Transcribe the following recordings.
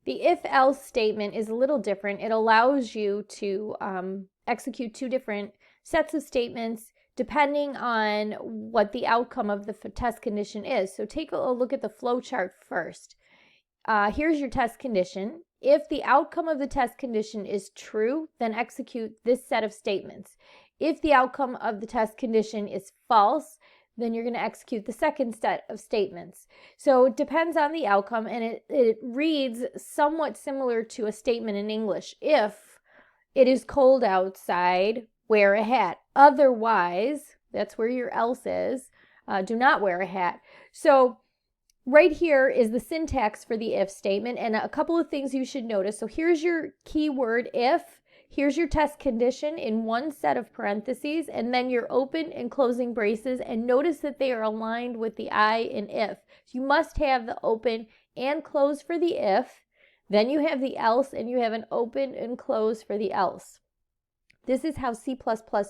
The if-else statement is a little different. It allows you to execute two different sets of statements depending on what the outcome of the test condition is. So take a look at the flow chart first. Here's your test condition. If the outcome of the test condition is true, then execute this set of statements. If the outcome of the test condition is false, then you're going to execute the second set of statements. So it depends on the outcome, and it reads somewhat similar to a statement in English. If it is cold outside, wear a hat. Otherwise, that's where your else is, do not wear a hat. So right here is the syntax for the if statement, and a couple of things you should notice. So here's your keyword if. Here's your test condition in one set of parentheses, and then your open and closing braces, and notice that they are aligned with the I in if. So you must have the open and close for the if, then you have the else, and you have an open and close for the else. This is how C++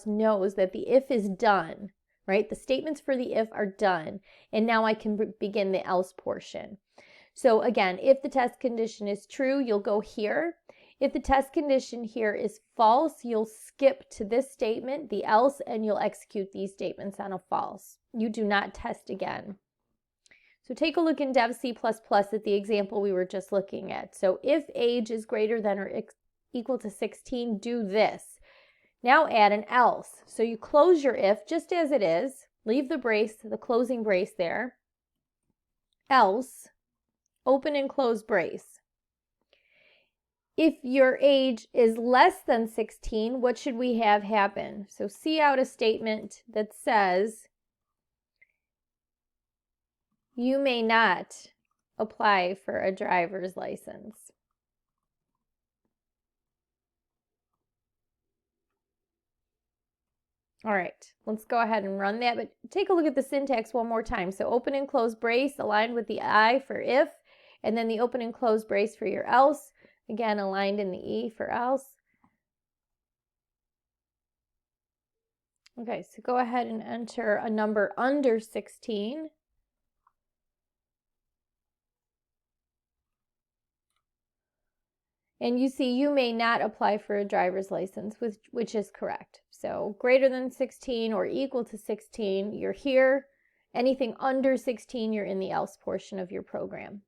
knows that the if is done, right? The statements for the if are done, and now I can begin the else portion. So again, if the test condition is true, you'll go here. If the test condition here is false, you'll skip to this statement, the else, and you'll execute these statements on a false. You do not test again. So take a look in Dev C++ at the example we were just looking at. So if age is greater than or equal to 16, do this. Now add an else. So you close your if just as it is, leave the brace, the closing brace there, else, open and close brace. If your age is less than 16, what should we have happen? So see out a statement that says you may not apply for a driver's license. All right, let's go ahead and run that, but take a look at the syntax one more time. So open and close brace aligned with the I for if, and then the open and close brace for your else. Again, aligned in the E for else. Okay, so go ahead and enter a number under 16. And you see you may not apply for a driver's license, which is correct. So greater than 16 or equal to 16, you're here. Anything under 16, you're in the else portion of your program.